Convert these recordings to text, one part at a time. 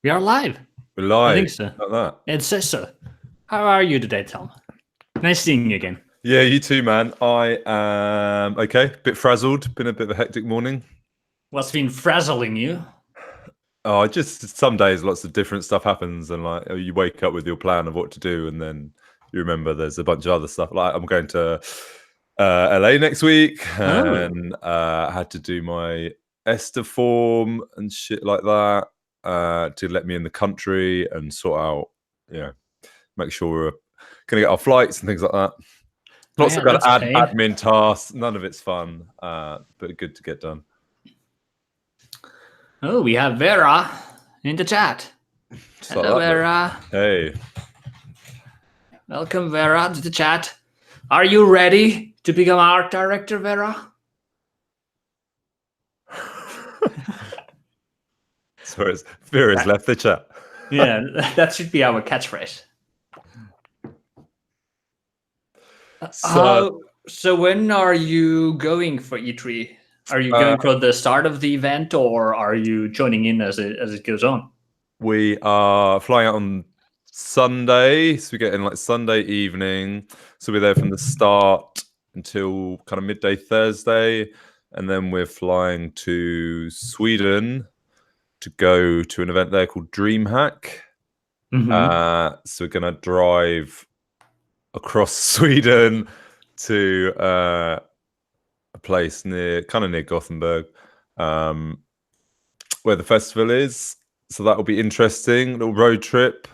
We are live. We're I live. think so. Like that. It says so. How are you today, Tom? Nice seeing you again. Yeah, you too, man. I am okay. Bit frazzled. Been a bit of a hectic morning. What's been frazzling you? Oh, just some days, lots of different stuff happens, and like you wake up with your plan of what to do, and then you remember there's a bunch of other stuff. Like I'm going to LA next week, and I had to do my ESTA form and shit like that to let me in the country and sort out, make sure we're gonna get our flights and things like that. Lots of kind of admin tasks. None of it's fun, but good to get done. Oh, we have Vera in the chat. Hello, Vera. Hey. Welcome, Vera, to the chat. Are you ready to become art director, Vera? So Vera's left the chat. Yeah, that should be our catchphrase. So when are you going for E3? Are you going for the start of the event, or are you joining in as it goes on? We are flying out on Sunday, so we get in like Sunday evening. So we're there from the start until kind of midday Thursday, and then we're flying to Sweden to go to an event there called DreamHack. So we're gonna drive across Sweden to a place near Gothenburg, where the festival is. So that'll be interesting. Little road trip.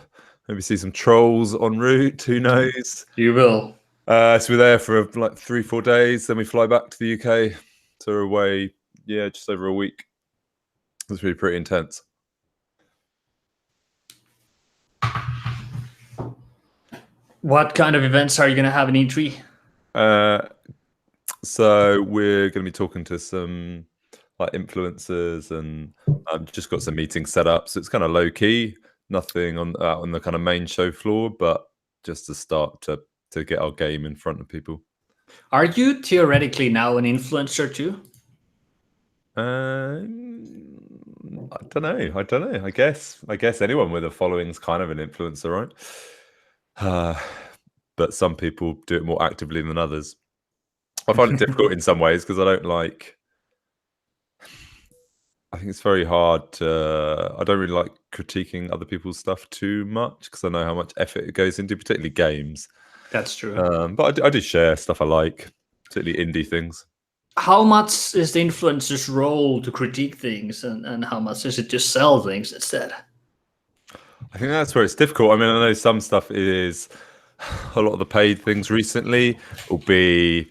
Maybe see some trolls en route. Who knows? You will. So we're there for like 3-4 days. Then we fly back to the UK. So we're away, just over a week. It's really pretty intense. What kind of events are you going to have in E3? So we're going to be talking to some like influencers, and I've just got some meetings set up. So it's kind of low key, nothing on the kind of main show floor, but just to start to get our game in front of people. Are you theoretically now an influencer too? I don't know. I guess anyone with a following is kind of an influencer, right? But some people do it more actively than others. I find it difficult in some ways because I think it's very hard I don't really like critiquing other people's stuff too much because I know how much effort it goes into, particularly games. That's true. But I do share stuff I like, particularly indie things. How much is the influencer's role to critique things, and how much is it to sell things instead? I think that's where it's difficult. I mean, I know some stuff is a lot of the paid things recently will be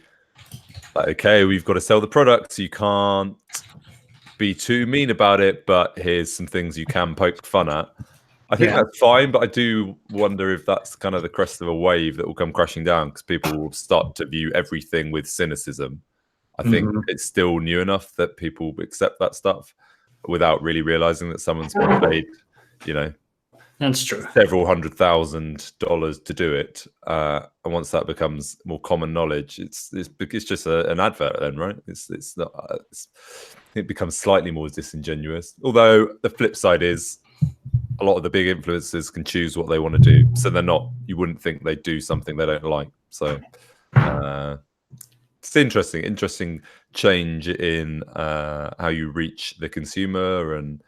like, okay, we've got to sell the product, so you can't be too mean about it, but here's some things you can poke fun at. I think that's fine, but I do wonder if that's kind of the crest of a wave that will come crashing down because people will start to view everything with cynicism. I think it's still new enough that people accept that stuff without really realizing that someone's been paid, that's true, several $100,000 to do it. And once that becomes more common knowledge, it's just an advert then, right? It's not. It becomes slightly more disingenuous. Although the flip side is a lot of the big influencers can choose what they want to do, so they're not. You wouldn't think they do something they don't like. So it's interesting change in how you reach the consumer and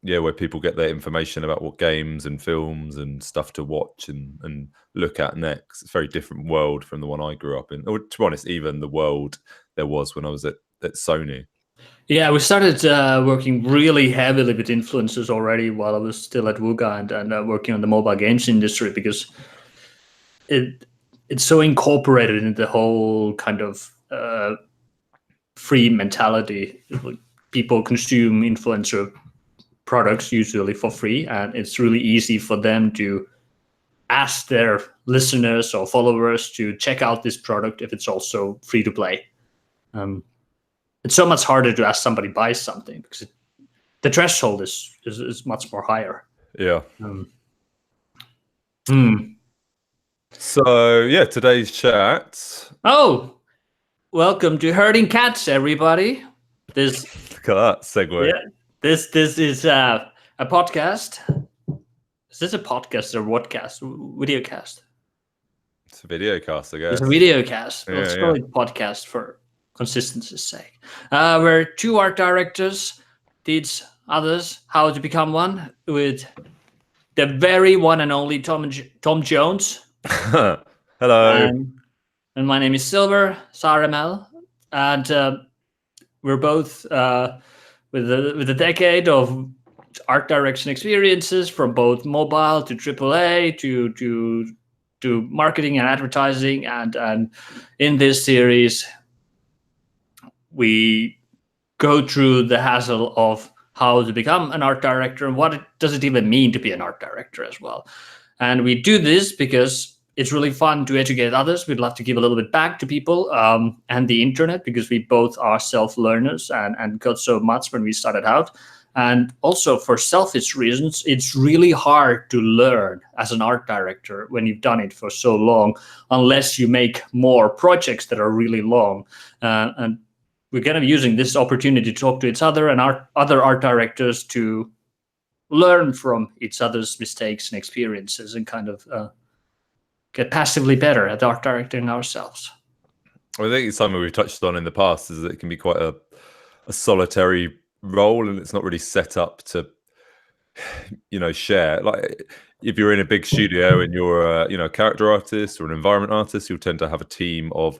where people get their information about what games and films and stuff to watch and look at next. It's a very different world from the one I grew up in, or to be honest, even the world there was when I was at Sony. Yeah, we started working really heavily with influencers already while I was still at Wuga and working on the mobile games industry, because it's so incorporated in the whole kind of free mentality. People consume influencer products usually for free, and it's really easy for them to ask their listeners or followers to check out this product if it's also free to play. It's so much harder to ask somebody buy something because the threshold is much more higher. Yeah. So yeah, today's chat. Oh, welcome to Herding Cats, everybody. Look at that segue. Yeah, this is a podcast. Is this a podcast or whatcast? Videocast? It's a video cast, I guess. It's a video cast. Yeah, Let's call it podcast for consistency's sake. Where two art directors teach others how to become one with the very one and only Tom Jones. Hello. And my name is Silver Saramel, and we're both with a decade of art direction experiences from both mobile to AAA to marketing and advertising, and in this series we go through the hassle of how to become an art director and what does it even mean to be an art director as well. And we do this because it's really fun to educate others. We'd love to give a little bit back to people and the internet, because we both are self-learners and got so much when we started out. And also for selfish reasons, it's really hard to learn as an art director when you've done it for so long, unless you make more projects that are really long. And we're kind of using this opportunity to talk to each other and other art directors to learn from each other's mistakes and experiences and kind of get passively better at art directing ourselves. I think it's something we've touched on in the past, is that it can be quite a solitary role, and it's not really set up to, share. Like if you're in a big studio and you're a character artist or an environment artist, you'll tend to have a team of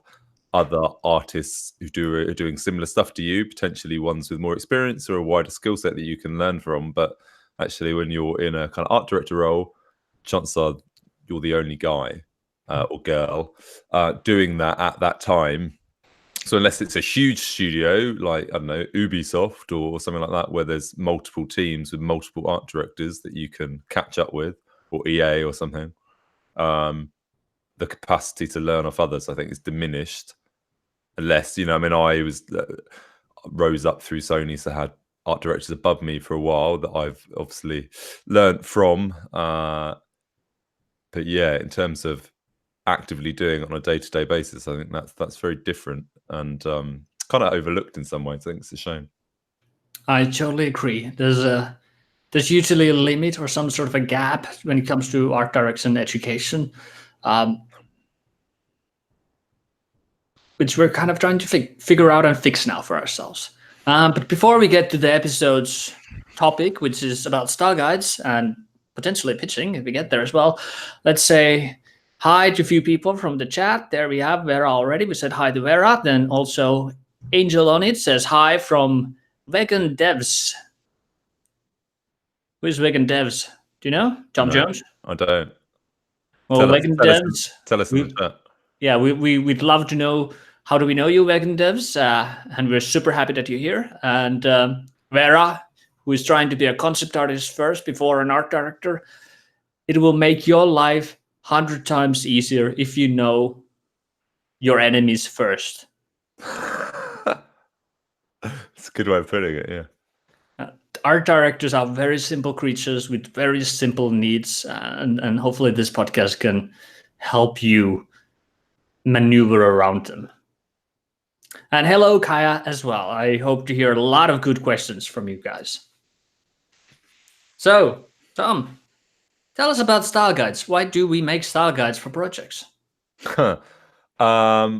other artists who are doing similar stuff to you, potentially ones with more experience or a wider skill set that you can learn from. But actually, when you're in a kind of art director role, chances are you're the only guy or girl doing that at that time. So unless it's a huge studio like, I don't know, Ubisoft or something like that, where there's multiple teams with multiple art directors that you can catch up with, or EA or something, the capacity to learn off others, I think, is diminished. Unless, I was rose up through Sony, so had art directors above me for a while that I've obviously learned from. But yeah, in terms of actively doing it on a day-to-day basis, I think that's very different and kind of overlooked in some ways. I think it's a shame. I totally agree. There's usually a limit or some sort of a gap when it comes to art direction education, which we're kind of trying to figure out and fix now for ourselves. But before we get to the episode's topic, which is about Styleguides and potentially pitching, if we get there as well, let's say hi to a few people from the chat. There we have Vera already. We said hi to Vera. Then also Angel on it says hi from Vegan Devs. Who is Vegan Devs? Do you know? Tom Jones? I don't. Well, Vegan Devs. Tell us in the chat. Yeah, we'd love to know, how do we know you, Vegan Devs? And we're super happy that you're here. And Vera, who is trying to be a concept artist first before an art director, it will make your life 100 times easier if you know your enemies first. It's a good way of putting it, yeah. Art directors are very simple creatures with very simple needs, and hopefully this podcast can help you maneuver around them. And hello, Kaya, as well. I hope to hear a lot of good questions from you guys. So, Tom, tell us about Styleguides. Why do we make Styleguides for projects? I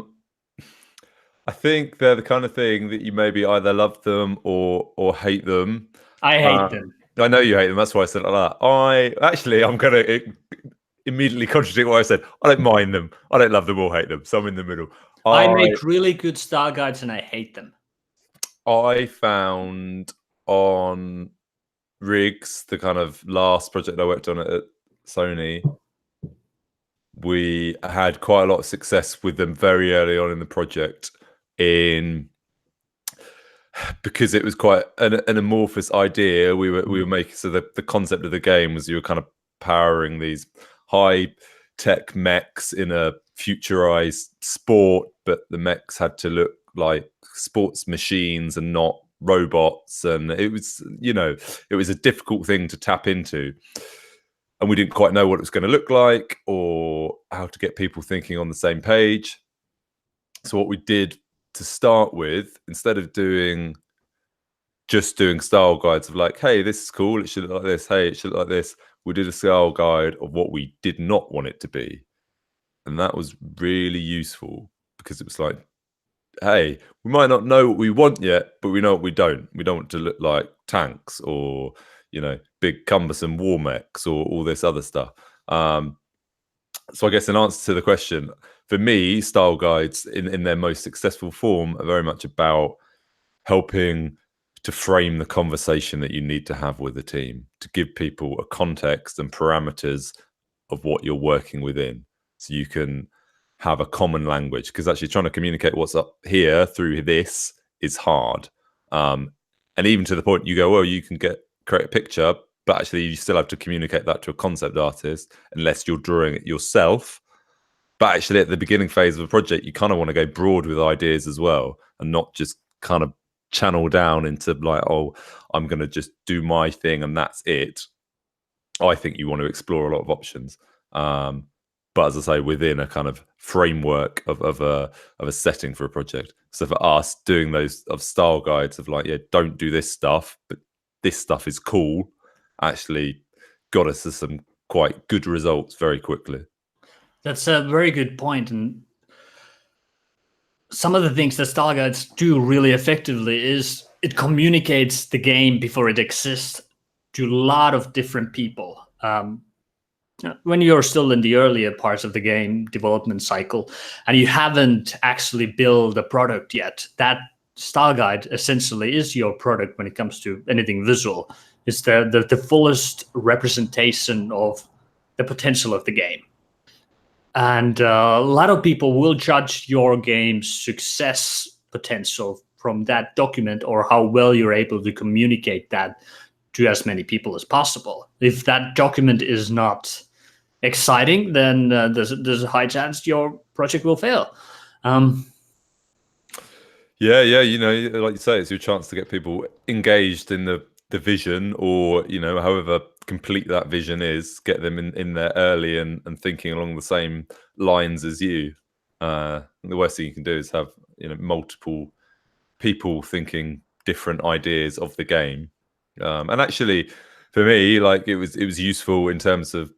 think they're the kind of thing that you maybe either love them or hate them. I hate them. I know you hate them. That's why I said it like that. I'm going to immediately contradict what I said. I don't mind them. I don't love them or hate them. So I'm in the middle. I make really good Styleguides and I hate them. I found on Rigs, the kind of last project I worked on at Sony, we had quite a lot of success with them very early on in the project, because it was quite an amorphous idea. We were making, so the concept of the game was you were kind of powering these high tech mechs in a futurized sport, but the mechs had to look like sports machines and not robots, and it was a difficult thing to tap into, and we didn't quite know what it was going to look like or how to get people thinking on the same page. So what we did to start with, instead of doing just doing style guides of like, hey, this is cool, it should look like this, hey, it should look like this. We did a style guide of what we did not want it to be. And that was really useful because it was like, hey, we might not know what we want yet, but we know what we don't. We don't want to look like tanks or, you know, big cumbersome war mechs or all this other stuff. So I guess in answer to the question, for me, style guides in their most successful form are very much about helping to frame the conversation that you need to have with the team, to give people a context and parameters of what you're working within, so you can have a common language, because actually trying to communicate what's up here through this is hard. And even to the point you go, well, you can create a picture, but actually you still have to communicate that to a concept artist unless you're drawing it yourself. But actually at the beginning phase of a project, you kind of want to go broad with ideas as well, and not just kind of channel down into like, oh, I'm going to just do my thing and that's it. I think you want to explore a lot of options. But as I say, within a kind of framework of a setting for a project. So for us, doing those of style guides of like, yeah, don't do this stuff, but this stuff is cool, actually got us to some quite good results very quickly. That's a very good point. And some of the things that style guides do really effectively is it communicates the game before it exists to a lot of different people. When you're still in the earlier parts of the game development cycle and you haven't actually built a product yet, that style guide essentially is your product when it comes to anything visual. It's the fullest representation of the potential of the game. And a lot of people will judge your game's success potential from that document, or how well you're able to communicate that to as many people as possible. If that document is not exciting, then there's a high chance your project will fail. Yeah, you know, like you say, it's your chance to get people engaged in the vision, or, you know, however complete that vision is, get them in there early and thinking along the same lines as you. The worst thing you can do is have, you know, multiple people thinking different ideas of the game. And actually, for me, like it was useful in terms of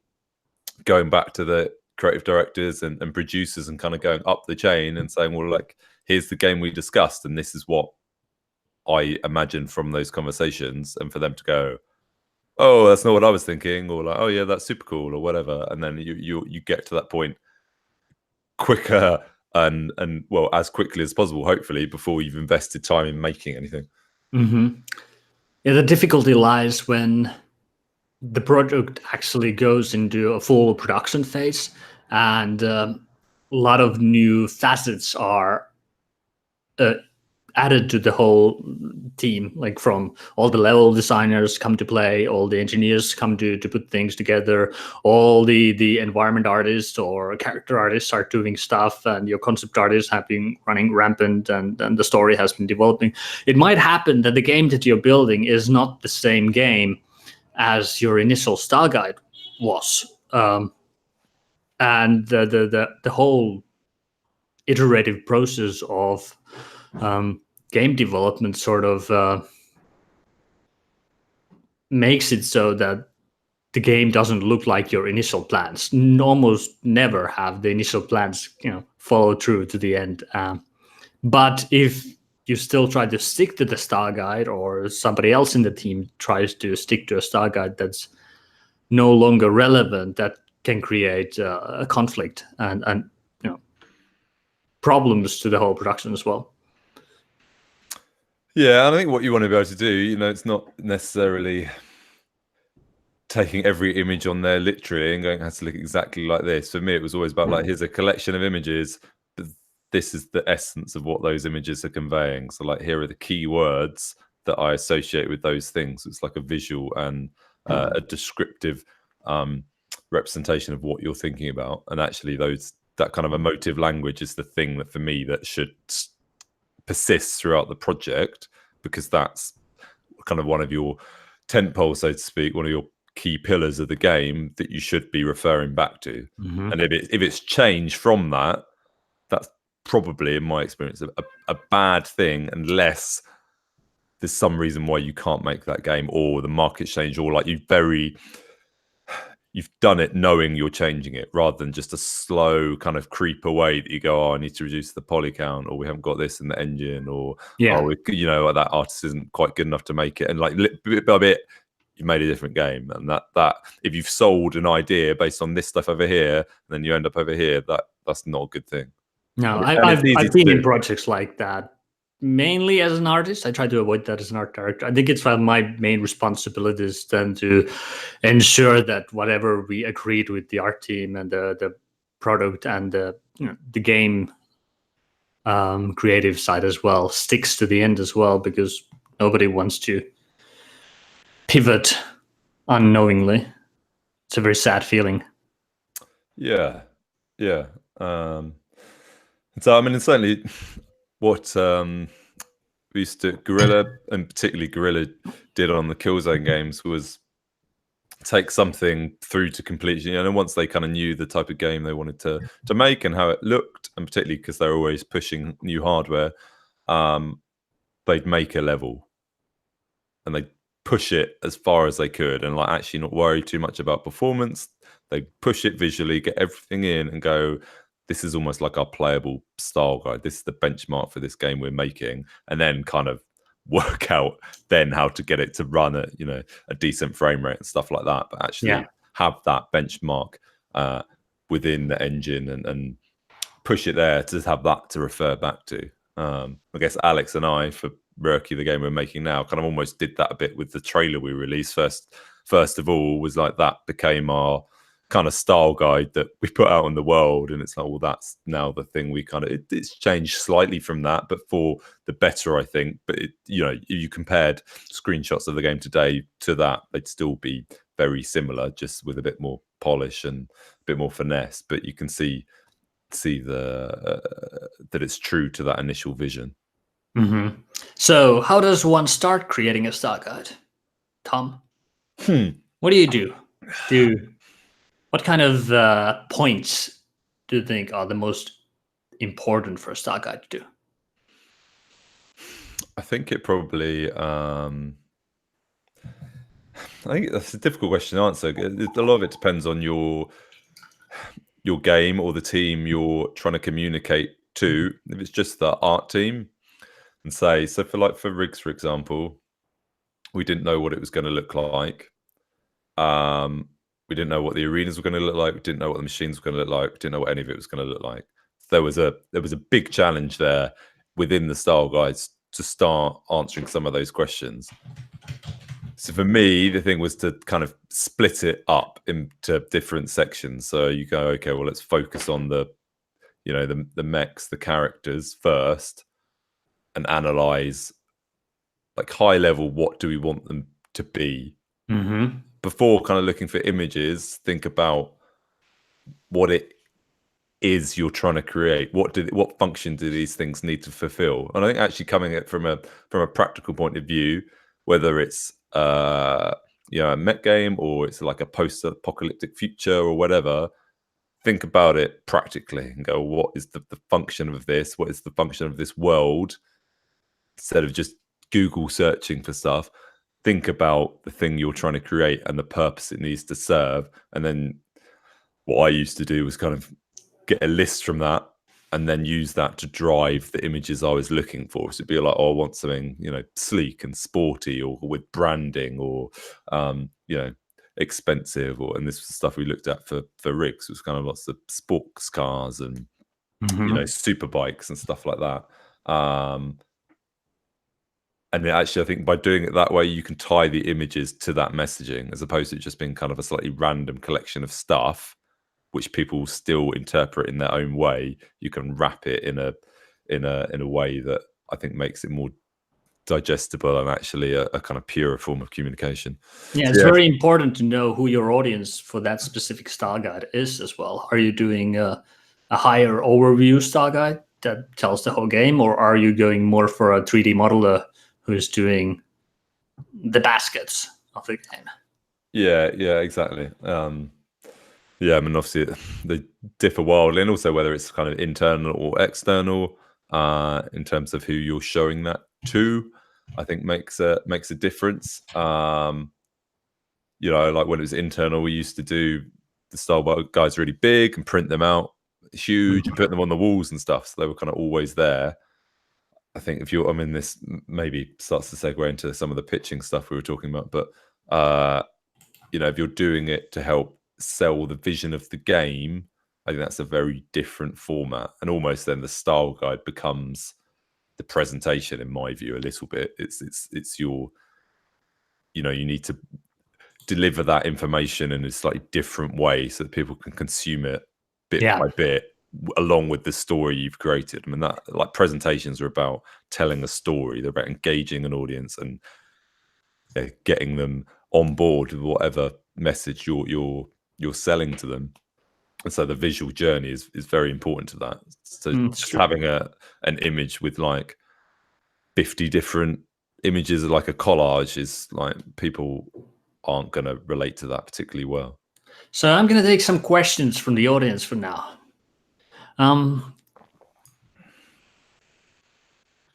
going back to the creative directors and producers and kind of going up the chain and saying, well, like, here's the game we discussed, and this is what I imagine from those conversations, and for them to go, oh, that's not what I was thinking, or like, oh yeah, that's super cool, or whatever, and then you get to that point quicker and well, as quickly as possible, hopefully, before you've invested time in making anything. Mm-hmm. Yeah, the difficulty lies when the project actually goes into a full production phase, and a lot of new facets are added to the whole team, like from all the level designers come to play, all the engineers come to put things together, all the environment artists or character artists start doing stuff, and your concept artists have been running rampant, and the story has been developing. It might happen that the game that you're building is not the same game as your initial style guide was, and the whole iterative process of game development sort of makes it so that the game doesn't look like your initial plans. Almost never have the initial plans, you know, follow through to the end. But if you still try to stick to the style guide, or somebody else in the team tries to stick to a style guide that's no longer relevant, that can create a conflict and you know, problems to the whole production as well. Yeah, and I think what you want to be able to do, you know, it's not necessarily taking every image on there literally and going, it has to look exactly like this. For me, it was always about like, here's a collection of images, but this is the essence of what those images are conveying. So like, here are the key words that I associate with those things. It's like a visual and a descriptive representation of what you're thinking about. And actually that kind of emotive language is the thing that for me that should persist throughout the project, because that's kind of one of your tentpole, so to speak, one of your key pillars of the game that you should be referring back to. Mm-hmm. And if it's changed from that, that's probably, in my experience, a bad thing, unless there's some reason why you can't make that game, or the market's changed, or like you've done it knowing you're changing it, rather than just a slow kind of creep away that you go, oh, I need to reduce the poly count, or we haven't got this in the engine, or oh, that artist isn't quite good enough to make it, and like bit by bit you made a different game. And that if you've sold an idea based on this stuff over here and then you end up over here, that's not a good thing. No, I've been in projects like that. Mainly as an artist, I try to avoid that as an art director. I think it's one of my main responsibilities then to ensure that whatever we agreed with the art team and the product and the game creative side as well sticks to the end as well, because nobody wants to pivot unknowingly. It's a very sad feeling. Yeah. So I mean, it's certainly what we used to Guerrilla, and particularly Guerrilla, did on the Killzone games was take something through to completion. And once they kind of knew the type of game they wanted to make and how it looked, and particularly because they're always pushing new hardware, they'd make a level and they'd push it as far as they could, and like actually not worry too much about performance. They push it visually, get everything in, and go, this is almost like our playable style guide. This is the benchmark for this game we're making, and then kind of work out then how to get it to run at a decent frame rate and stuff like that. But actually have that benchmark within the engine and push it there to have that to refer back to. I guess Alex and I, for Rurky, the game we're making now, kind of almost did that a bit with the trailer we released. First of all, was like that became our kind of style guide that we put out in the world, and it's like, well, that's now the thing we kind of it's changed slightly from that, but for the better, I think. But you compared screenshots of the game today to that, they'd still be very similar, just with a bit more polish and a bit more finesse. But you can see that it's true to that initial vision. Mm-hmm. So how does one start creating a style guide, Tom? What do you do? What kind of points do you think are the most important for a style guide to do? I think it probably I think that's a difficult question to answer. A lot of it depends on your game or the team you're trying to communicate to. If it's just the art team, and say, so for rigs, for example, we didn't know what it was going to look like. We didn't know what the arenas were going to look like. We didn't know what the machines were going to look like. We didn't know what any of it was going to look like. There was a big challenge there within the style guides to start answering some of those questions. So for me, the thing was to kind of split it up into different sections. So you go, okay, well, let's focus on the mechs, the characters first, and analyze like high level, what do we want them to be? Mm-hmm. Before kind of looking for images, think about what it is you're trying to create. What function do these things need to fulfill? And I think actually coming at from a practical point of view, whether it's a mech game or it's like a post-apocalyptic future or whatever, think about it practically and go, what is the function of this? What is the function of this world? Instead of just Google searching for stuff, think about the thing you're trying to create and the purpose it needs to serve. And then what I used to do was kind of get a list from that and then use that to drive the images I was looking for. So it'd be like, oh, I want something, sleek and sporty, or with branding, or expensive, and this was the stuff we looked at for rigs. It was kind of lots of sports cars and super bikes and stuff like that. And actually, I think by doing it that way, you can tie the images to that messaging, as opposed to it just being kind of a slightly random collection of stuff, which people still interpret in their own way. You can wrap it in a way that I think makes it more digestible and actually a kind of purer form of communication. Yeah, it's very important to know who your audience for that specific style guide is as well. Are you doing a higher overview style guide that tells the whole game, or are you going more for a 3D modeler who's doing the baskets of the game? Yeah, exactly. I mean, obviously they differ wildly, and also whether it's kind of internal or external in terms of who you're showing that to. I think makes a difference. You know, like when it was internal, we used to do the style guides really big and print them out huge and put them on the walls and stuff. So they were kind of always there. I think if you're, I mean, this maybe starts to segue into some of the pitching stuff we were talking about, but you know, if you're doing it to help sell the vision of the game, I think that's a very different format. And almost then the style guide becomes the presentation, in my view, a little bit. It's your, you know, you need to deliver that information in a slightly different way so that people can consume it bit by bit along with the story you've created. I mean, that, like, presentations are about telling a story. They're about engaging an audience and getting them on board with whatever message you're selling to them. And so the visual journey is very important to that. So just having an image with like 50 different images, like a collage, is like, people aren't going to relate to that particularly well. So I'm going to take some questions from the audience for now.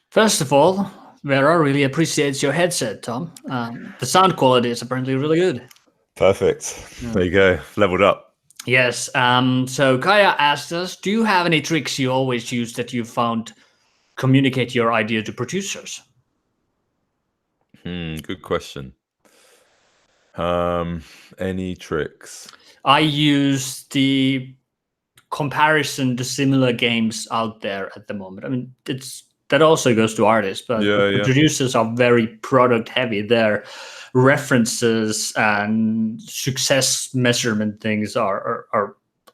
First of all, Vera really appreciates your headset, Tom. The sound quality is apparently really good. Perfect. There you go. Leveled up. Yes. So Kaya asked us, do you have any tricks you always use that you found communicate your idea to producers? Good question. Any tricks? I use the comparison to similar games out there at the moment. I mean, that also goes to artists, but producers are very product heavy. Their references and success measurement things are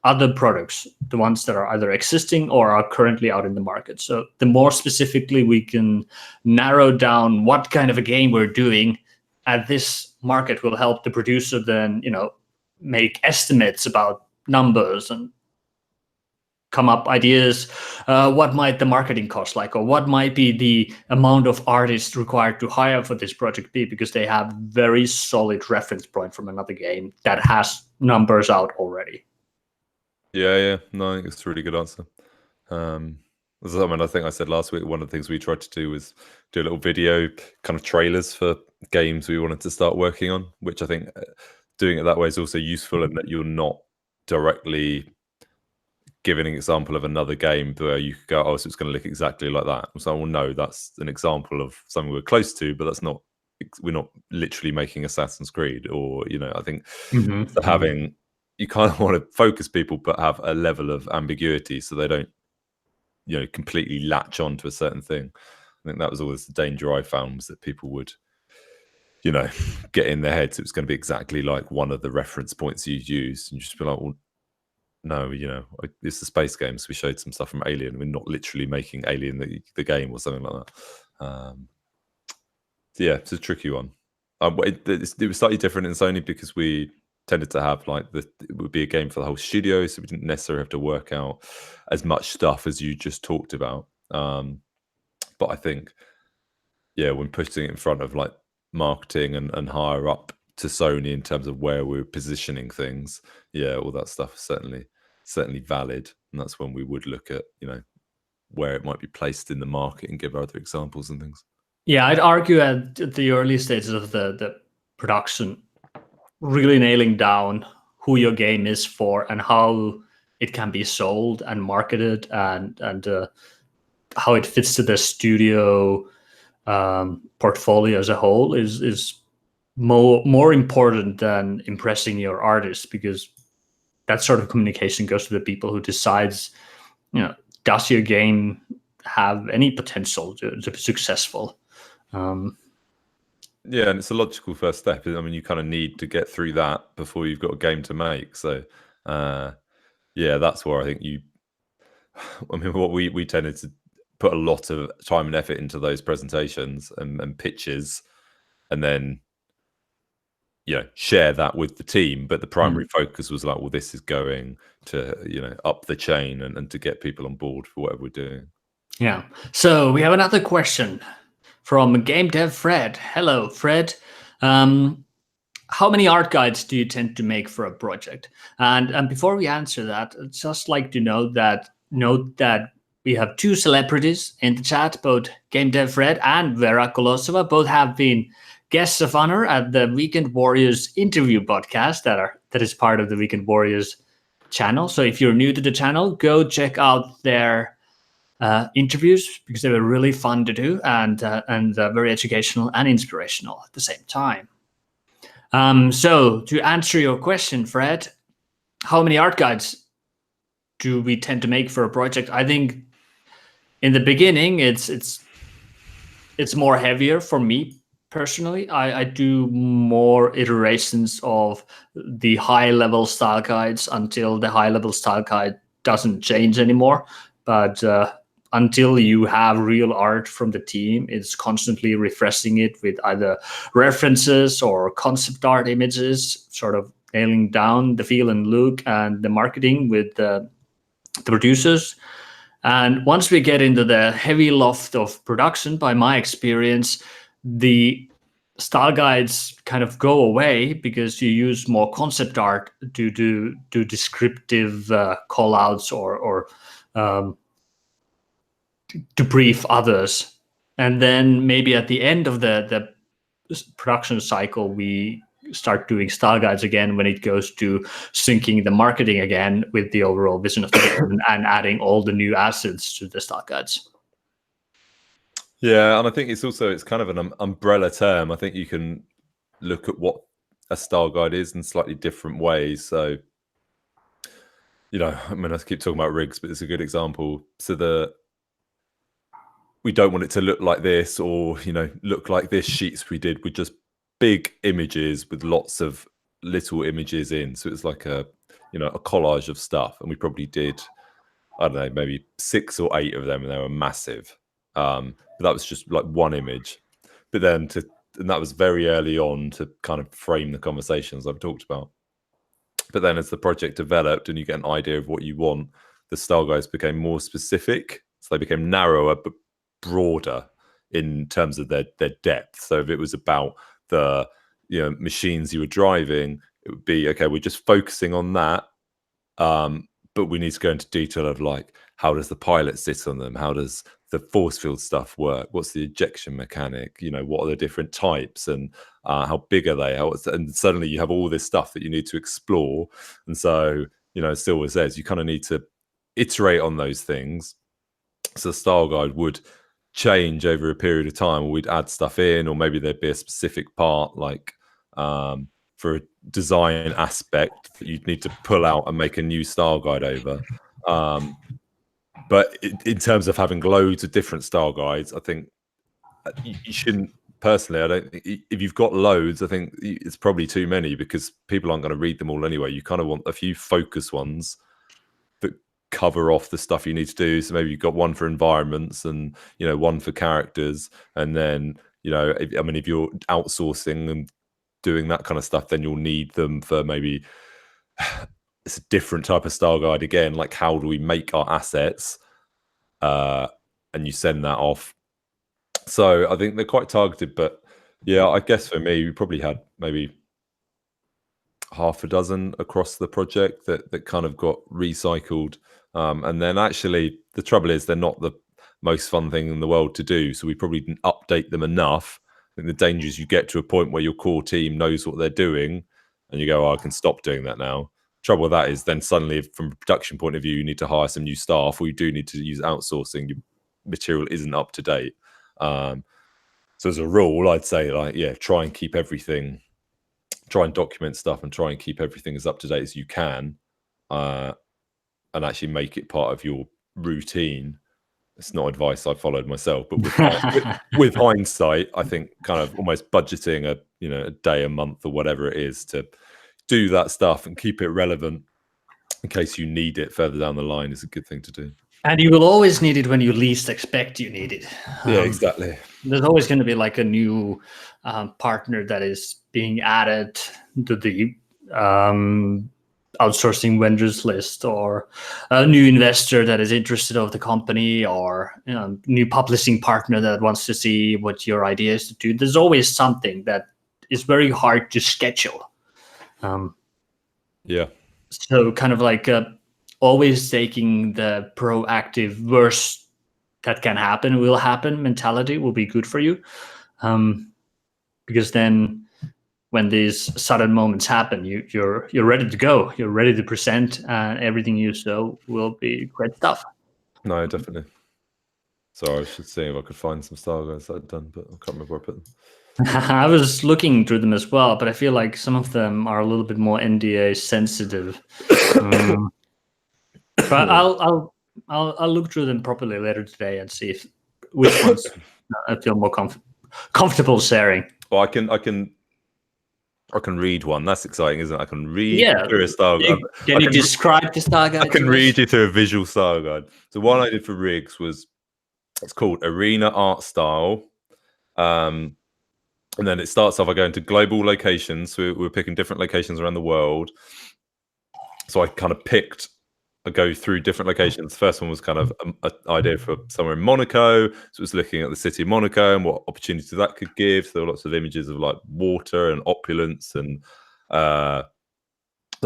other products, the ones that are either existing or are currently out in the market. So the more specifically we can narrow down what kind of a game we're doing at this market will help the producer then, you know, make estimates about numbers and come up ideas. What might the marketing cost like, or what might be the amount of artists required to hire for this project be, because they have very solid reference point from another game that has numbers out already. Yeah. No, I think it's a really good answer. I mean, I think I said last week, one of the things we tried to do was do a little video kind of trailers for games we wanted to start working on, which I think doing it that way is also useful, and that you're not directly giving an example of another game where you could go, oh, so it's going to look exactly like that. So, well, no, that's an example of something we're close to, but that's not, we're not literally making Assassin's Creed, or, you know, I think having, you kind of want to focus people, but have a level of ambiguity so they don't, you know, completely latch on to a certain thing. I think that was always the danger I found, was that people would, you know, get in their heads it was going to be exactly like one of the reference points you used, and you just be like, well, no, you know, it's the space games. We showed some stuff from Alien. We're not literally making Alien the game or something like that. So yeah, it's a tricky one. It was slightly different in Sony because we tended to have like it would be a game for the whole studio, so we didn't necessarily have to work out as much stuff as you just talked about. But I think, yeah, when pushing it in front of like marketing and higher up to Sony in terms of where we're positioning things, yeah, all that stuff is certainly valid, and that's when we would look at, you know, where it might be placed in the market and give other examples and things. Yeah, I'd argue at the early stages of the production, really nailing down who your game is for and how it can be sold and marketed, and how it fits to the studio portfolio as a whole is more important than impressing your artists, because that sort of communication goes to the people who decides, you know, does your game have any potential to be successful? Yeah, and it's a logical first step. I mean, you kind of need to get through that before you've got a game to make. So, yeah, that's where I think I mean, what we tended to put a lot of time and effort into those presentations and pitches, and then, you know, share that with the team. But the primary focus was like, well, this is going to, you know, up the chain and to get people on board for whatever we're doing. Yeah. So we have another question from Game Dev Fred. Hello, Fred. How many art guides do you tend to make for a project? And before we answer that, I'd just like to note that we have two celebrities in the chat, both Game Dev Fred and Vera Kolosova. Both have been guests of honor at the Weekend Warriors interview podcast that is part of the Weekend Warriors channel. So if you're new to the channel, go check out their interviews, because they were really fun to do and very educational and inspirational at the same time. So to answer your question, Fred, how many art guides do we tend to make for a project? I think in the beginning, it's more heavier for me personally. I do more iterations of the high-level style guides until the high-level style guide doesn't change anymore. But until you have real art from the team, it's constantly refreshing it with either references or concept art images, sort of nailing down the feel and look and the marketing with the producers. And once we get into the heavy loft of production, by my experience, the style guides kind of go away because you use more concept art to do descriptive call outs or to brief others. And then maybe at the end of the production cycle, we start doing style guides again when it goes to syncing the marketing again with the overall vision of the game and adding all the new assets to the style guides. Yeah, and I think it's kind of an umbrella term. I think you can look at what a style guide is in slightly different ways. So, I mean, I keep talking about rigs, but it's a good example. So we don't want it to look like this, or look like this sheets we did with just big images with lots of little images in. So it's like a collage of stuff, and we probably did, I don't know, maybe 6 or 8 of them, and they were massive. But that was just like one image. But then and that was very early on to kind of frame the conversations I've talked about. But then as the project developed and you get an idea of what you want, the style guides became more specific. So they became narrower but broader in terms of their depth. So if it was about the machines you were driving, it would be, okay, we're just focusing on that, but we need to go into detail of like, how does the pilot sit on them, how does the force field stuff work, what's the ejection mechanic, what are the different types, and how big are they, and suddenly you have all this stuff that you need to explore. And so as Silver says, you kind of need to iterate on those things. So the style guide would change over a period of time, or we'd add stuff in, or maybe there'd be a specific part like for a design aspect that you'd need to pull out and make a new style guide over. But in terms of having loads of different style guides, I think you shouldn't, personally, I don't think, if you've got loads, I think it's probably too many, because people aren't going to read them all anyway. You kind of want a few focus ones that cover off the stuff you need to do. So maybe you've got one for environments and one for characters, and then if you're outsourcing and doing that kind of stuff, then you'll need them for maybe it's a different type of style guide again, like how do we make our assets, and you send that off. So I think they're quite targeted. But yeah, I guess for me, we probably had maybe half a dozen across the project that kind of got recycled. And then actually the trouble is they're not the most fun thing in the world to do. So we probably didn't update them enough. I think the danger is you get to a point where your core team knows what they're doing and you go, oh, I can stop doing that now. Trouble with that is then suddenly from a production point of view, you need to hire some new staff, or you do need to use outsourcing. Your material isn't up to date. So as a rule, I'd say try and keep everything, try and document stuff and try and keep everything as up to date as you can, and actually make it part of your routine. It's not advice I followed myself, but with hindsight, I think kind of almost budgeting a day, a month, or whatever it is to do that stuff and keep it relevant in case you need it further down the line is a good thing to do. And you will always need it when you least expect you need it. Yeah, exactly. There's always going to be like a new partner that is being added to the outsourcing vendors list, or a new investor that is interested of the company, or new publishing partner that wants to see what your idea is to do. There's always something that is very hard to schedule. Yeah. So kind of like always taking the proactive worst that can happen will happen mentality will be good for you, because then when these sudden moments happen, you're ready to go, you're ready to present, and everything you show will be great stuff. No, definitely. Sorry, I should see if I could find some style guides that I've done, but I can't remember where I put them. I was looking through them as well, but I feel like some of them are a little bit more NDA sensitive. But I'll look through them properly later today and see which ones I feel more comfortable sharing. Well, I can read one. That's exciting, isn't it? I can read Yeah. through a style guide. Can you describe the style guide? I can read you through a visual style guide. So one I did for rigs was, it's called Arena Art Style. And then it starts off, I go into global locations. So we're picking different locations around the world. So I kind of I go through different locations. The first one was kind of an idea for somewhere in Monaco. So it was looking at the city of Monaco and what opportunities that could give. So there were lots of images of like water and opulence and the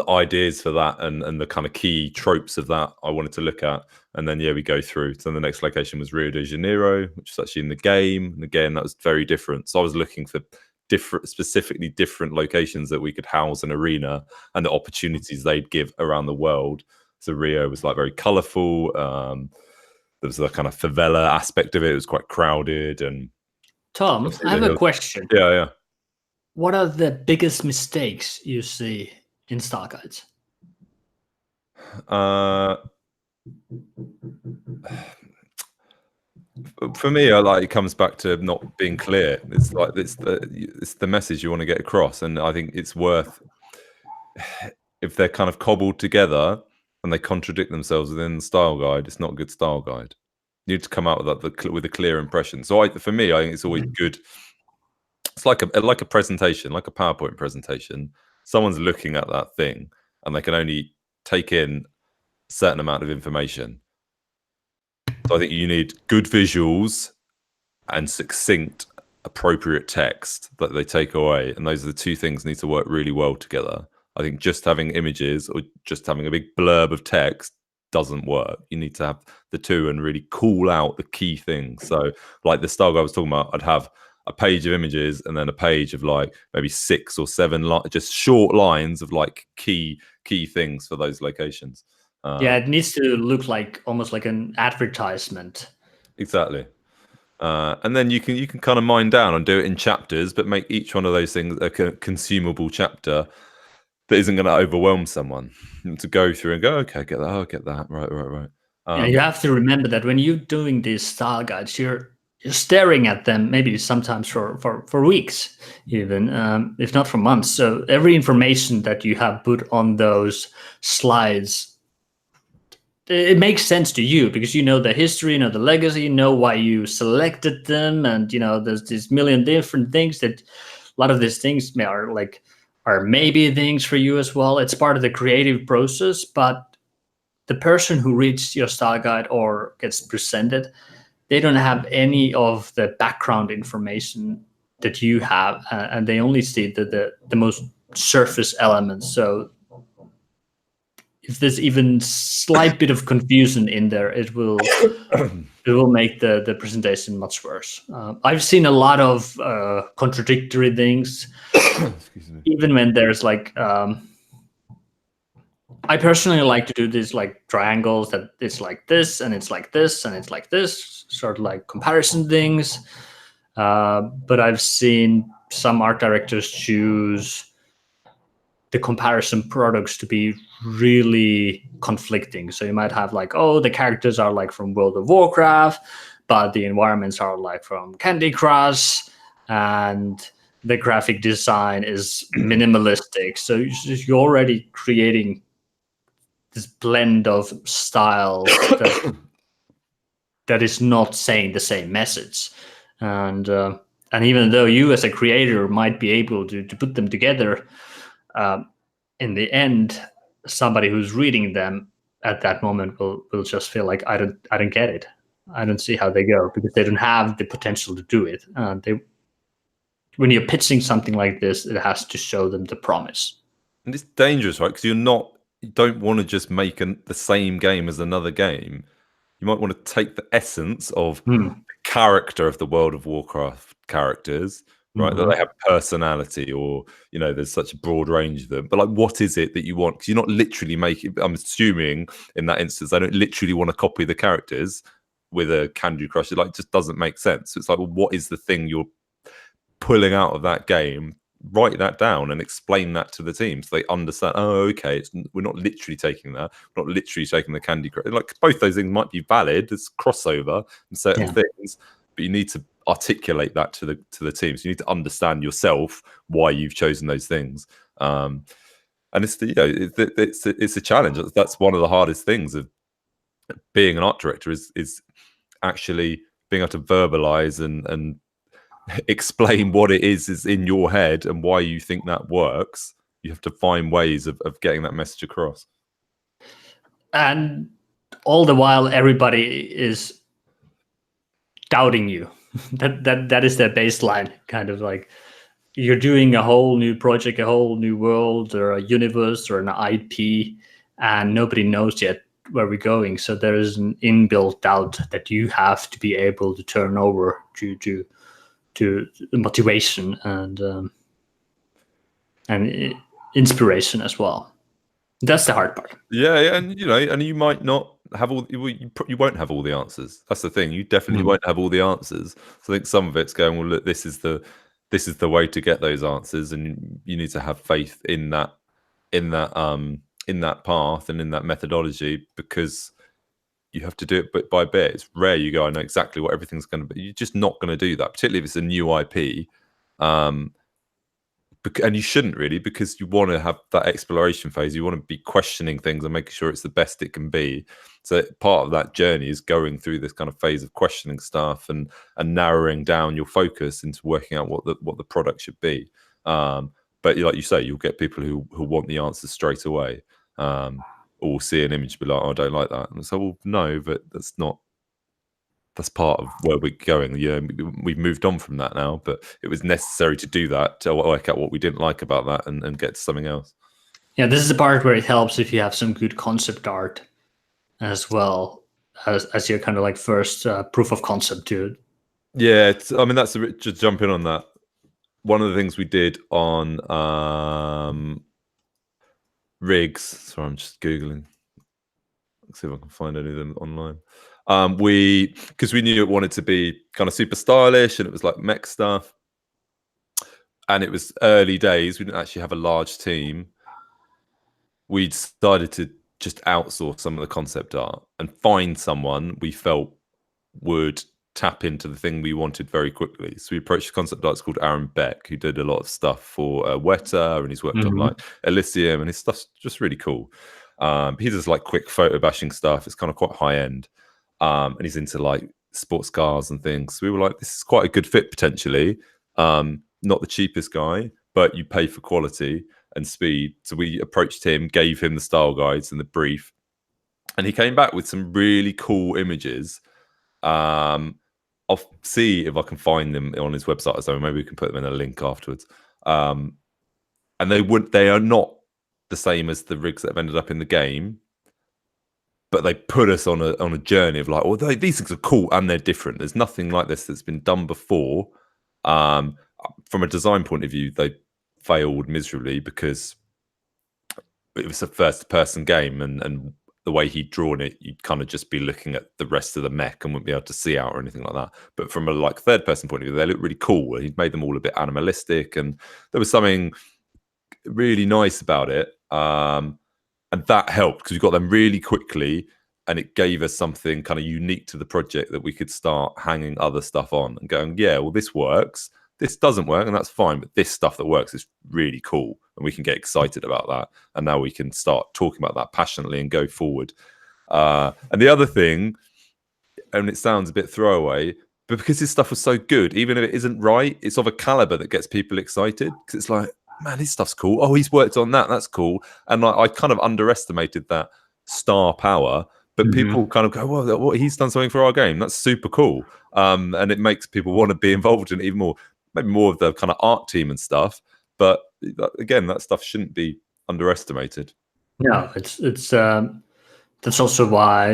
ideas for that and the kind of key tropes of that I wanted to look at. And then, yeah, we go through. So the next location was Rio de Janeiro, which is actually in the game. And again, that was very different. So I was looking for specifically different locations that we could house an arena and the opportunities they'd give around the world. So Rio was like very colorful. There was a kind of favela aspect of it. It was quite crowded. And Tom, I have a question. Yeah. What are the biggest mistakes you see in style guides? For me, it comes back to not being clear. It's like it's the message you want to get across, and I think it's worth, if they're kind of cobbled together and they contradict themselves within the style guide, it's not a good style guide. You need to come out with that with a clear impression. So for me, I think it's always good. It's like a presentation, like a PowerPoint presentation. Someone's looking at that thing and they can only take in a certain amount of information. So I think you need good visuals and succinct, appropriate text that they take away. And those are the two things need to work really well together. I think just having images or just having a big blurb of text doesn't work. You need to have the two and really call out the key things. So like the style guide I was talking about, I'd have a page of images and then a page of like maybe 6 or 7 just short lines of like key things for those locations. Yeah, it needs to look like almost like an advertisement. Exactly. And then you can kind of mine down and do it in chapters, but make each one of those things a consumable chapter that isn't going to overwhelm someone to go through and go, okay, get that, oh, get that, right. Yeah, you have to remember that when you're doing these style guides, you're staring at them maybe sometimes for weeks, even if not for months. So every information that you have put on those slides, it makes sense to you because you know the history, you know the legacy, you know why you selected them, and you know there's this million different things that a lot of these things are maybe things for you as well. It's part of the creative process, but the person who reads your style guide or gets presented, they don't have any of the background information that you have, and they only see the most surface elements. So if there's even slight bit of confusion in there, it will make the presentation much worse. I've seen a lot of contradictory things, even when there's like. I personally like to do these like triangles that it's like this and it's like this and it's like this, sort of like comparison things. But I've seen some art directors choose the comparison products to be really conflicting. So you might have like, oh, the characters are like from World of Warcraft, but the environments are like from Candy Crush, and the graphic design is minimalistic. So you're already creating this blend of styles that is not saying the same message. And even though you as a creator might be able to put them together, in the end, somebody who's reading them at that moment will just feel like I don't get it. I don't see how they go because they don't have the potential to do it. When you're pitching something like this, it has to show them the promise. And it's dangerous, right? Because you're not you don't want to just make the same game as another game. You might want to take the essence of the character of the World of Warcraft characters, right? That they have personality, or there's such a broad range of them. But like, what is it that you want? Because you're not literally making. I'm assuming in that instance, they don't literally want to copy the characters with a Candy Crush. It just doesn't make sense. So it's like, well, what is the thing you're pulling out of that game? Write that down and explain that to the team so they understand. Oh, okay, we're not literally taking that. We're not literally taking the Candy Crush. Like, both those things might be valid. There's crossover in certain things, but you need to articulate that to the team. So you need to understand yourself why you've chosen those things. And it's it's a challenge. That's one of the hardest things of being an art director is actually being able to verbalize and explain what it is in your head and why you think that works. You have to find ways of getting that message across. And all the while, everybody is doubting you. that is their baseline, kind of like you're doing a whole new project, a whole new world, or a universe, or an IP, and nobody knows yet where we're going. So there is an inbuilt doubt that you have to be able to turn over to motivation and inspiration as well. That's the hard part. Yeah, and and you might not have you won't have all the answers. That's the thing. You definitely won't have all the answers. So I think some of it's going, well, look, this is the way to get those answers, and you need to have faith in that path and in that methodology, because you have to do it bit by bit. It's rare you go, I know exactly what everything's going to be. You're just not going to do that, particularly if it's a new IP. And you shouldn't really, because you want to have that exploration phase. You want to be questioning things and making sure it's the best it can be. So part of that journey is going through this kind of phase of questioning stuff and narrowing down your focus into working out what the product should be. But like you say, you'll get people who want the answers straight away, or see an image and be like, oh, I don't like that. And so, well, no, but that's part of where we're going. We've moved on from that now, but it was necessary to do that, to work out what we didn't like about that and get to something else. Yeah, this is the part where it helps if you have some good concept art as well as your kind of like first proof of concept to it. Yeah, I mean, that's just jump in on that. One of the things we did on rigs. Sorry, I'm just Googling. Let's see if I can find any of them online. Because we knew it wanted to be kind of super stylish, and it was like mech stuff, and it was early days. We didn't actually have a large team. We decided to just outsource some of the concept art and find someone we felt would tap into the thing we wanted very quickly. So we approached a concept artist called Aaron Beck, who did a lot of stuff for Weta, and he's worked on like Elysium, and his stuff's just really cool. He does like quick photo bashing stuff. It's kind of quite high end. And he's into like sports cars and things. So we were like, this is quite a good fit potentially. Not the cheapest guy, but you pay for quality and speed. So we approached him, gave him the style guides and the brief, and he came back with some really cool images. I'll see if I can find them on his website, so maybe we can put them in a link afterwards. And they are not the same as the rigs that have ended up in the game, but they put us on a journey of like, oh, these things are cool and they're different. There's nothing like this that's been done before. From a design point of view, they failed miserably because it was a first-person game, and the way he'd drawn it, you'd kind of just be looking at the rest of the mech and wouldn't be able to see out or anything like that. But from a like third-person point of view, they look really cool. He'd made them all a bit animalistic, and there was something really nice about it. And that helped because we got them really quickly, and it gave us something kind of unique to the project that we could start hanging other stuff on and going, yeah, well, this works. This doesn't work, and that's fine. But this stuff that works is really cool, and we can get excited about that. And now we can start talking about that passionately and go forward. And the other thing, and it sounds a bit throwaway, but because this stuff was so good, even if it isn't right, it's of a caliber that gets people excited, because it's like, man, this stuff's cool. Oh, he's worked on that. That's cool. And I kind of underestimated that star power, but people kind of go, well, what, he's done something for our game. That's super cool. And it makes people want to be involved in it even more, maybe more of the kind of art team and stuff. But again, that stuff shouldn't be underestimated. No, it's that's also why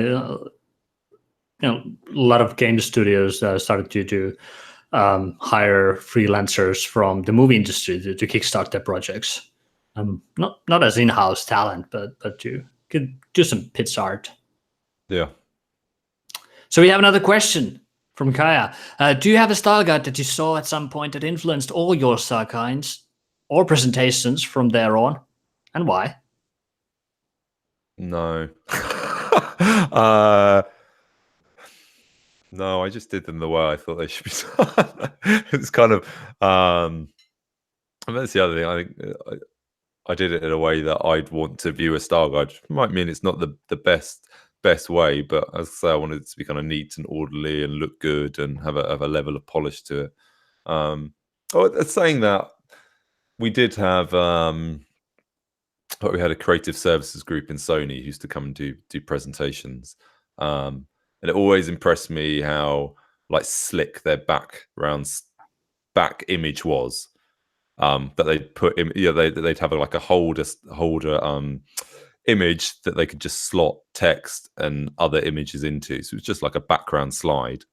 a lot of game studios started to hire freelancers from the movie industry to kickstart their projects. Not as in-house talent, but to could do some pitch art. Yeah. So we have another question from Kaya. Do you have a style guide that you saw at some point that influenced all your style guides or presentations from there on, and why? No. No, I just did them the way I thought they should be done. It's kind of, and that's the other thing. I think I did it in a way that I'd want to view a style guide. Might mean it's not the best way, but as I say, I wanted it to be kind of neat and orderly and look good and have a level of polish to it. Saying that, we did have we had a creative services group in Sony who used to come and do presentations, and it always impressed me how like slick their back image was. That they'd put in, they'd have like a holder image that they could just slot text and other images into. So it was just like a background slide.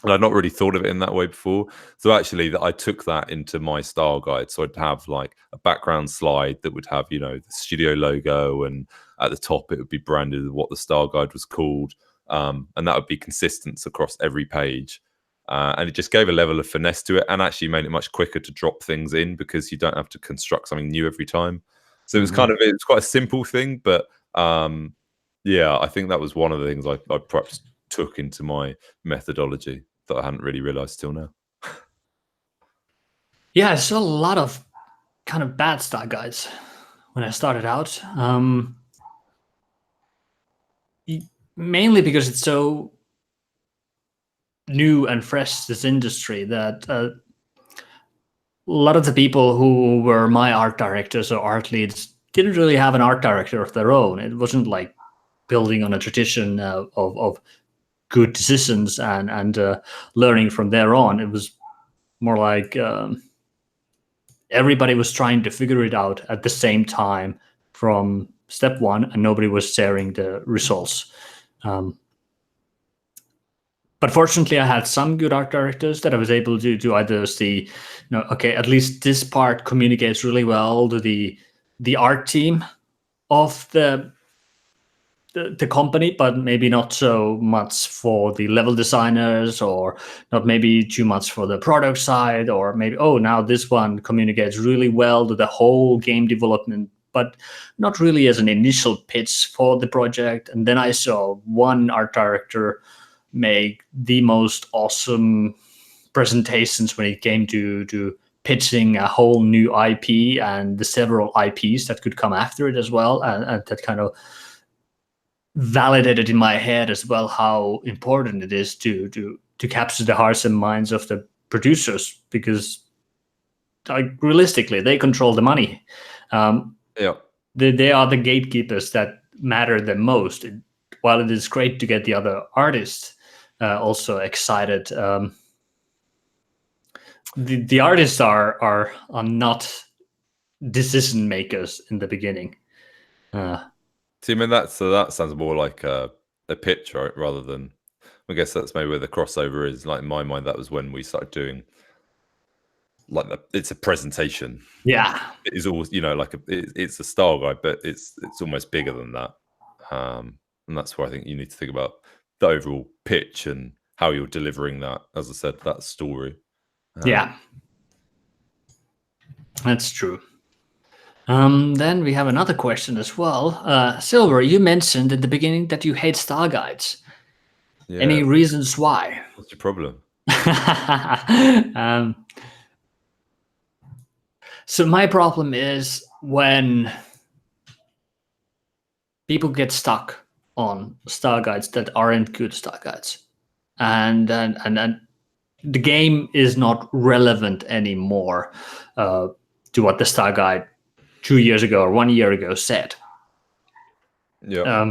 And I'd not really thought of it in that way before. So actually, I took that into my style guide. So I'd have like a background slide that would have, the studio logo, and at the top it would be branded with what the style guide was called, and that would be consistent across every page. And it just gave a level of finesse to it, and actually made it much quicker to drop things in because you don't have to construct something new every time. So it was it's quite a simple thing, but yeah, I think that was one of the things I perhaps took into my methodology that I hadn't really realized till now. Yeah, I saw a lot of kind of bad style guides when I started out. Mainly because it's so new and fresh, this industry, that a lot of the people who were my art directors or art leads didn't really have an art director of their own. It wasn't like building on a tradition of good decisions and learning from there on. It was more like everybody was trying to figure it out at the same time from step one, and nobody was sharing the results. But fortunately, I had some good art directors that I was able to either see, okay, at least this part communicates really well to the art team of the company, but maybe not so much for the level designers, or not maybe too much for the product side, or maybe, oh, now this one communicates really well to the whole game development, but not really as an initial pitch for the project. And then I saw one art director make the most awesome presentations when it came to pitching a whole new IP and the several IPs that could come after it as well, and that kind of validated in my head as well how important it is to capture the hearts and minds of the producers, because realistically they control the money. They are the gatekeepers that matter the most. While it is great to get the other artists also excited, the artists are not decision makers in the beginning. See, I mean, that sounds more like a pitch, right? Rather than, I guess that's maybe where the crossover is. Like in my mind, that was when we started doing like it's a presentation. Yeah, it is always, like it's a style guide, but it's almost bigger than that. And that's where I think you need to think about the overall pitch and how you're delivering that. As I said, that story. Yeah, that's true. Then we have another question as well. Silver, you mentioned at the beginning that you hate style guides. Yeah. Any reasons why? What's your problem? So my problem is when people get stuck on style guides that aren't good style guides, and the game is not relevant anymore to what the style guide 2 years ago or 1 year ago said. Yeah.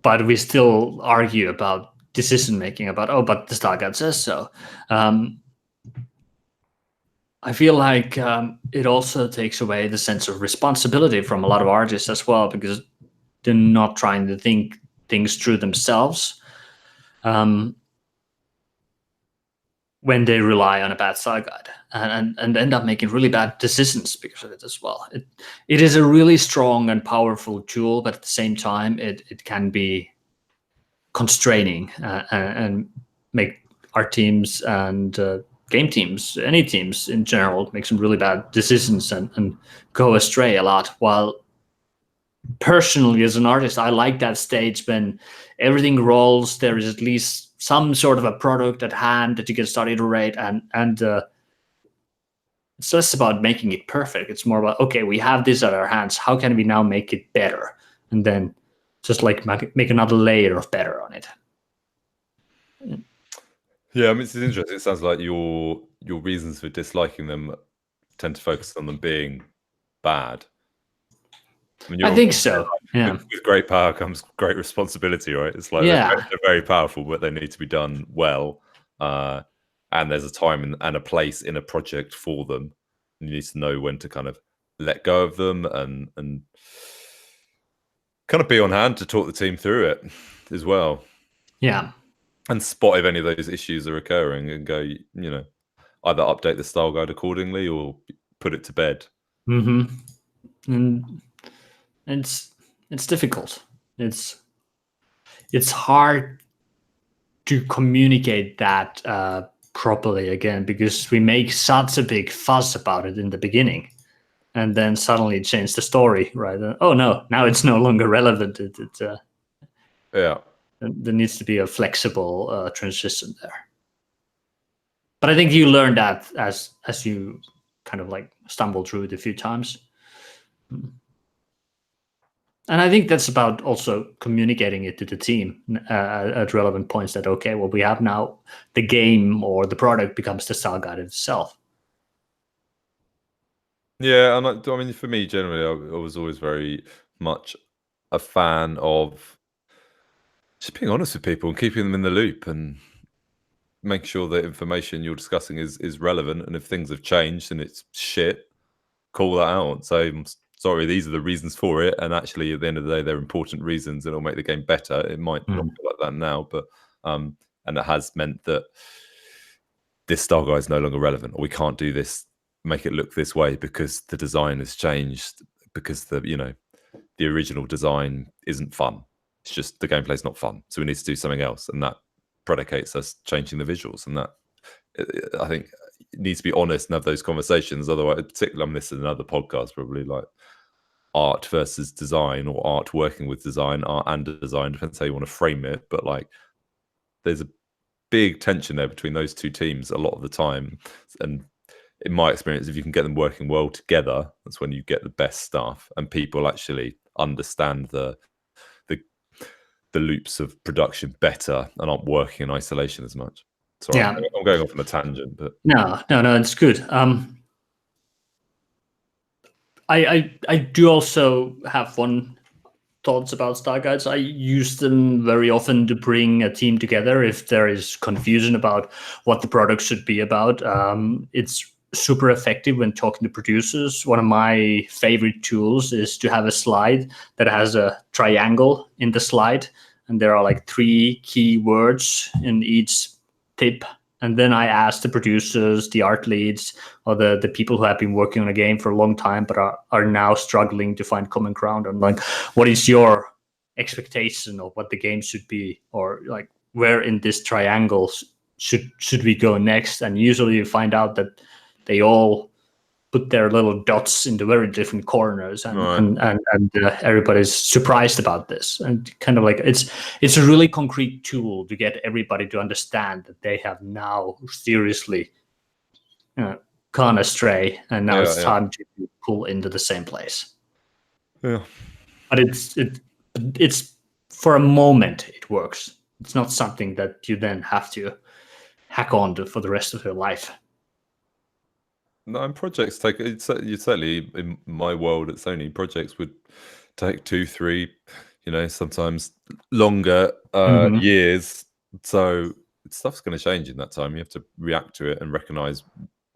But we still argue about decision making, about, but the style guide says so. I feel like it also takes away the sense of responsibility from a lot of artists as well, because They're not trying to think things through themselves. When they rely on a bad style guide and end up making really bad decisions because of it as well. It is a really strong and powerful tool, but at the same time, it can be constraining and make our teams and game teams, any teams in general, make some really bad decisions and go astray a lot. While personally, as an artist, I like that stage when everything rolls. There is at least some sort of a product at hand that you can start iterate, and it's less about making it perfect. It's more about, okay, we have this at our hands. How can we now make it better? And then just like make another layer of better on it. Yeah, I mean, it's interesting. It sounds like your reasons for disliking them tend to focus on them being bad. I think so. Yeah. With great power comes great responsibility, right? It's like they're very powerful, but they need to be done well. And there's a time and a place in a project for them. You need to know when to kind of let go of them and kind of be on hand to talk the team through it as well. Yeah. And spot if any of those issues are occurring and go, either update the style guide accordingly or put it to bed. Mm-hmm. And it's difficult. It's hard to communicate that properly again, because we make such a big fuss about it in the beginning, and then suddenly change the story, right? Oh no, now it's no longer relevant. Yeah. There needs to be a flexible transition there. But I think you learn that as you kind of like stumble through it a few times. And I think that's about also communicating it to the team at relevant points that, okay, well, we have now the game or the product becomes the style guide itself. Yeah, and I mean, for me, generally, I was always very much a fan of just being honest with people and keeping them in the loop and making sure that information you're discussing is relevant. And if things have changed and it's shit, call that out. So I'm sorry, these are the reasons for it. And actually, at the end of the day, they're important reasons and it'll make the game better. It might not be like that now, but and it has meant that this style guide is no longer relevant, or we can't do this, make it look this way because the design has changed, because the original design isn't fun. It's just the gameplay's not fun. So we need to do something else. And that predicates us changing the visuals. And that, I think, it needs to be honest and have those conversations. Otherwise, particularly, I'm listening to another podcast, probably like art versus design, or art working with design, art and design, depends how you want to frame it. But like, there's a big tension there between those two teams a lot of the time. And in my experience, if you can get them working well together, that's when you get the best stuff, and people actually understand the loops of production better and aren't working in isolation as much. Sorry, yeah. I'm going off on a tangent, but no, it's good. I do also have one thoughts about style guides. I use them very often to bring a team together if there is confusion about what the product should be about. It's super effective when talking to producers. One of my favorite tools is to have a slide that has a triangle in the slide, and there are like 3 key words in each tip. And then I ask the producers, the art leads, or the people who have been working on a game for a long time but are now struggling to find common ground on, like, what is your expectation of what the game should be, or like where in this triangle should we go next? And usually you find out that they all put their little dots in the very different corners, and everybody's surprised about this. And kind of like it's a really concrete tool to get everybody to understand that they have now seriously gone astray, and now it's time to pull into the same place. Yeah, but it's for a moment it works. It's not something that you then have to hack on to for the rest of your life. No, and projects take it. Certainly in my world at Sony, projects would take 2, 3, sometimes longer years. So stuff's going to change in that time. You have to react to it and recognize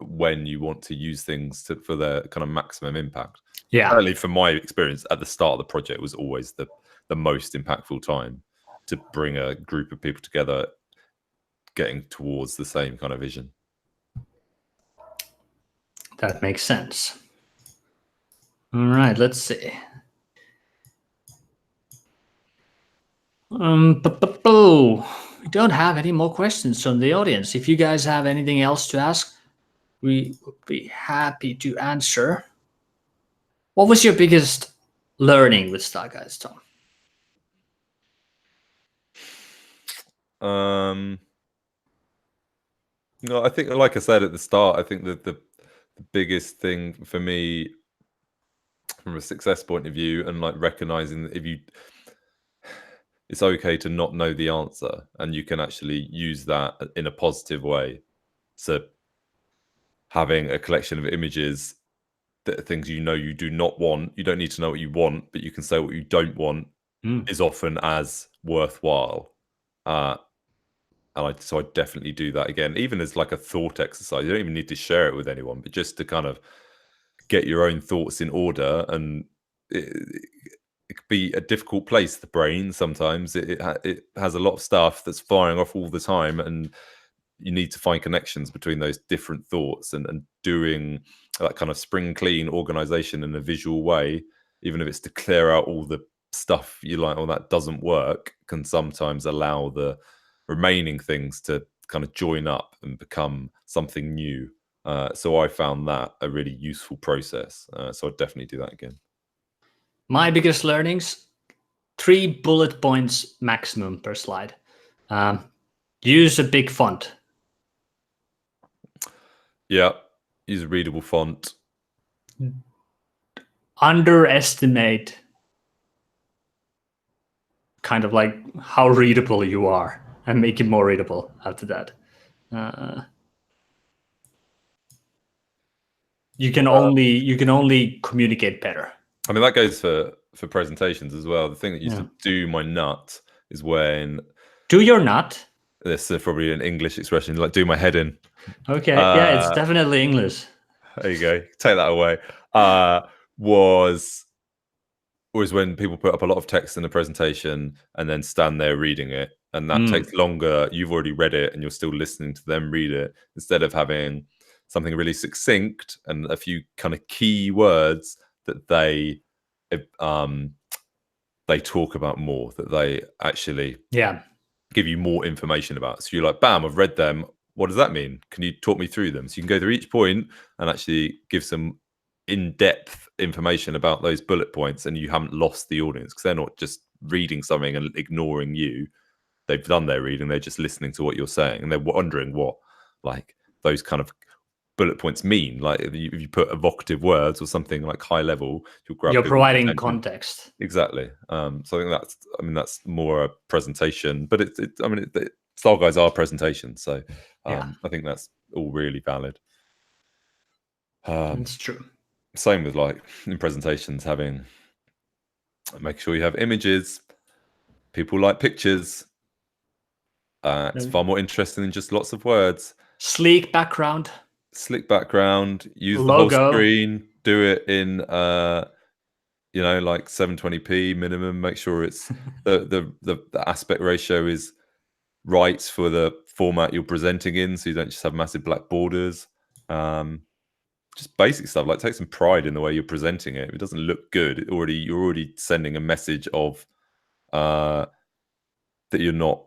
when you want to use things for their kind of maximum impact. Yeah. Certainly, from my experience, at the start of the project was always the the most impactful time to bring a group of people together, getting towards the same kind of vision. That makes sense. All right, let's see. We don't have any more questions from the audience. If you guys have anything else to ask, we would be happy to answer. What was your biggest learning with Styleguides, Tom? No, I think, like I said at the start, I think that the biggest thing for me from a success point of view, and like recognizing that it's okay to not know the answer, and you can actually use that in a positive way. So having a collection of images that are things you do not want, you don't need to know what you want, but you can say what you don't want is often as worthwhile. So I definitely do that again, even as like a thought exercise. You don't even need to share it with anyone, but just to kind of get your own thoughts in order. And it could be a difficult place, the brain. Sometimes it has a lot of stuff that's firing off all the time, and you need to find connections between those different thoughts, and doing that kind of spring clean organization in a visual way, even if it's to clear out all the stuff you like, or that doesn't work, can sometimes allow the remaining things to kind of join up and become something new. So I found that a really useful process. So I'd definitely do that again. My biggest learnings, 3 bullet points maximum per slide. Use a big font. Yeah, use a readable font. Underestimate kind of like how readable you are, and make it more readable after that. You can only communicate better. I mean, that goes for presentations as well. The thing that used to do my nut is when... Do your nut? This is probably an English expression, like do my head in. Okay, yeah, it's definitely English. There you go. Take that away. Was when people put up a lot of text in a presentation and then stand there reading it, and that takes longer. You've already read it and you're still listening to them read it, instead of having something really succinct and a few kind of key words that they talk about more, that they actually give you more information about. So you're like, bam, I've read them. What does that mean? Can you talk me through them? So you can go through each point and actually give some in-depth information about those bullet points, and you haven't lost the audience, because they're not just reading something and ignoring you. They've done their reading. They're just listening to what you're saying, and they're wondering what like those kind of bullet points mean. Like if you put evocative words or something like high level, you're providing context. Exactly. So I think that's more a presentation, but Styleguides are presentations, so I think that's all really valid. That's true. Same with like in presentations, make sure you have images. People like pictures. It's far more interesting than just lots of words. Sleek background. Slick background. Use logo. The whole screen. Do it in like 720p minimum. Make sure it's the aspect ratio is right for the format you're presenting in, so you don't just have massive black borders. Just basic stuff, like take some pride in the way you're presenting it. If it doesn't look good, you're already sending a message of that you're not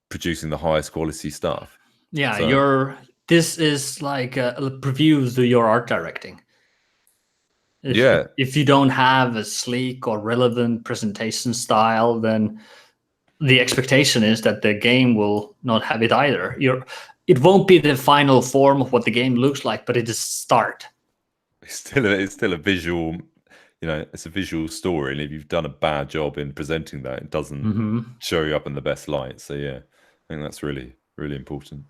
producing the highest quality stuff. Yeah, so this is like a preview to your art directing. If you don't have a sleek or relevant presentation style, then the expectation is that the game will not have it either. It won't be the final form of what the game looks like, but it is start. It's still a visual, it's a visual story, and if you've done a bad job in presenting that, it doesn't show you up in the best light. So yeah, I think that's really, really important.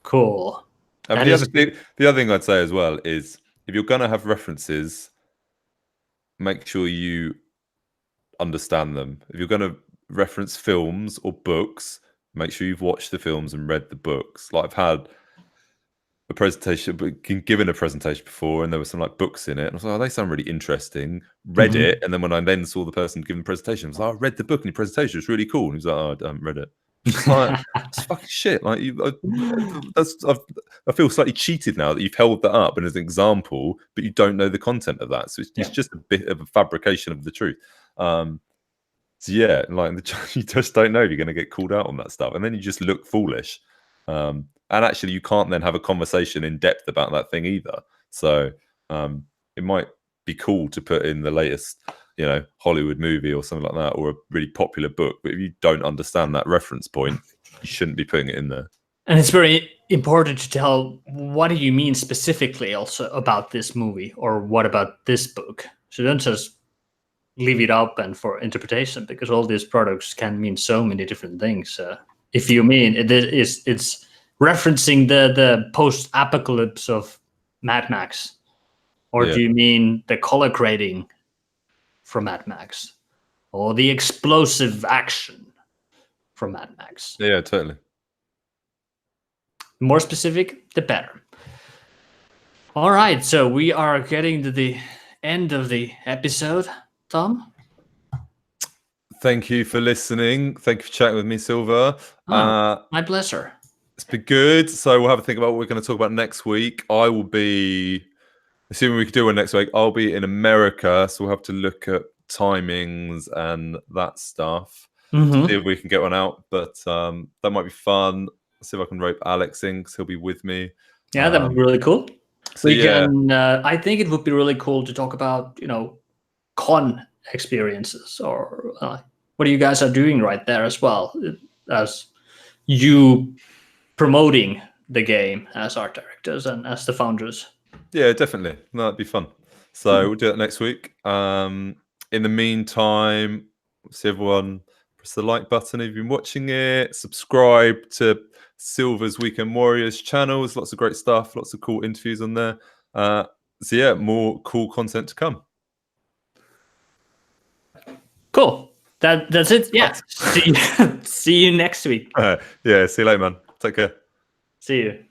Cool. The other thing I'd say as well is, if you're going to have references, make sure you understand them. If you're going to reference films or books, make sure you've watched the films and read the books. Like I've had a presentation, but given a presentation before, and there were some like books in it. And I was like, oh, they sound really interesting. Read it, and then when I then saw the person giving the presentation, I was like, I read the book in your presentation. It's really cool. And he was like, oh, I haven't read it. It's like, it's fucking shit. Like, I feel slightly cheated now that you've held that up and as an example, but you don't know the content of that. So it's just a bit of a fabrication of the truth. So yeah, like you just don't know if you're going to get called out on that stuff, and then you just look foolish. And actually, you can't then have a conversation in depth about that thing either. So it might be cool to put in the latest, Hollywood movie or something like that, or a really popular book. But if you don't understand that reference point, you shouldn't be putting it in there. And it's very important to tell what do you mean specifically also about this movie, or what about this book. So don't just leave it open for interpretation, because all these products can mean so many different things. If you mean it's referencing the post-apocalypse of Mad Max, or do you mean the color grading from Mad Max, or the explosive action from Mad Max? Yeah, totally. The more specific, the better. All right, so we are getting to the end of the episode. Tom? Thank you for listening. Thank you for chatting with me, Silver. My pleasure. It's been good. So we'll have a think about what we're going to talk about next week. I will be, assuming we can do one next week, I'll be in America. So we'll have to look at timings and that stuff to see if we can get one out. But that might be fun. See if I can rope Alex in, because he'll be with me. Yeah, that would be really cool. So can, I think it would be really cool to talk about, con experiences, or what you guys are doing right there as well, as you promoting the game as art directors and as the founders. Yeah, definitely. No, that'd be fun. So we'll do that next week. In the meantime, see everyone, press the like button if you've been watching it. Subscribe to Silver's Weekend Warriors channel. There's lots of great stuff, lots of cool interviews on there. So yeah, more cool content to come. Cool. That's it. Yeah. See you next week. Yeah, see you later, man. Take care. See you.